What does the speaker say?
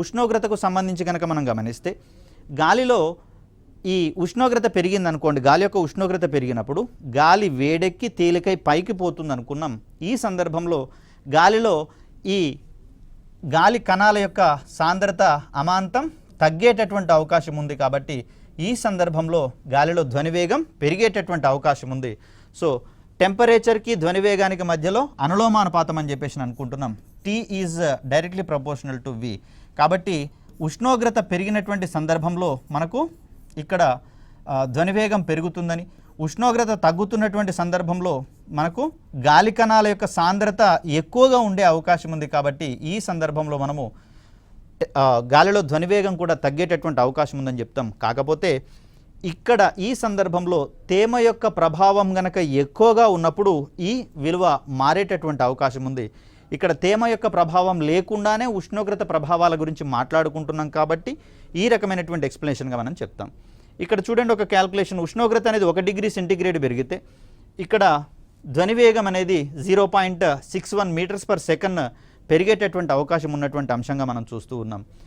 ఉష్ణోగ్రతకు సంబంధించి కనుక మనం గమనిస్తే గాలిలో ఈ ఉష్ణోగ్రత పెరిగిందనుకోండి, గాలి యొక్క ఉష్ణోగ్రత పెరిగినప్పుడు గాలి వేడెక్కి తేలికై పైకి పోతుంది అనుకున్నాం. ఈ సందర్భంలో గాలిలో ఈ గాలి కణాల యొక్క సాంద్రత అమాంతం తగ్గేటటువంటి అవకాశం ఉంది. కాబట్టి ఈ సందర్భంలో గాలిలో ధ్వనివేగం పెరిగేటటువంటి అవకాశం ఉంది. సో టెంపరేచర్కి ధ్వనివేగానికి మధ్యలో అనులోమానుపాతం అని చెప్పేసి అనుకుంటున్నాం. T is directly proportional to V. కాబట్టి ఉష్ణోగ్రత పెరిగినటువంటి సందర్భంలో మనకు ఇక్కడ ధ్వనివేగం పెరుగుతుందని, ఉష్ణోగ్రత తగ్గుతున్నటువంటి సందర్భంలో మనకు గాలి కణాల యొక్క సాంద్రత ఎక్కువగా ఉండే అవకాశం ఉంది. కాబట్టి ఈ సందర్భంలో మనము గాలిలో ధ్వనివేగం కూడా తగ్గేటటువంటి అవకాశం ఉందని చెప్తాం. కాకపోతే ఇక్కడ ఈ సందర్భంలో తేమ యొక్క ప్రభావం గనక ఎక్కువగా ఉన్నప్పుడు ఈ విలువ మారేటటువంటి అవకాశం ఉంది. ఇక్కడ తేమ యొక్క ప్రభావం లేకుండానే ఉష్ణోగ్రత ప్రభావాల గురించి మాట్లాడుకుంటున్నాం కాబట్టి ఈ రకమైనటువంటి ఎక్స్ప్లెనేషన్గా మనం చెప్తాం. ఇక్కడ చూడండి, ఒక క్యాల్కులేషన్, ఉష్ణోగ్రత అనేది 1 డిగ్రీ సెంటీగ్రేడ్ పెరిగితే ఇక్కడ ధ్వనివేగం అనేది 0.61 మీటర్స్ పర్ సెకండ్ పెరిగేటటువంటి అవకాశం ఉన్నటువంటి అంశంగా మనం చూస్తూ ఉన్నాం.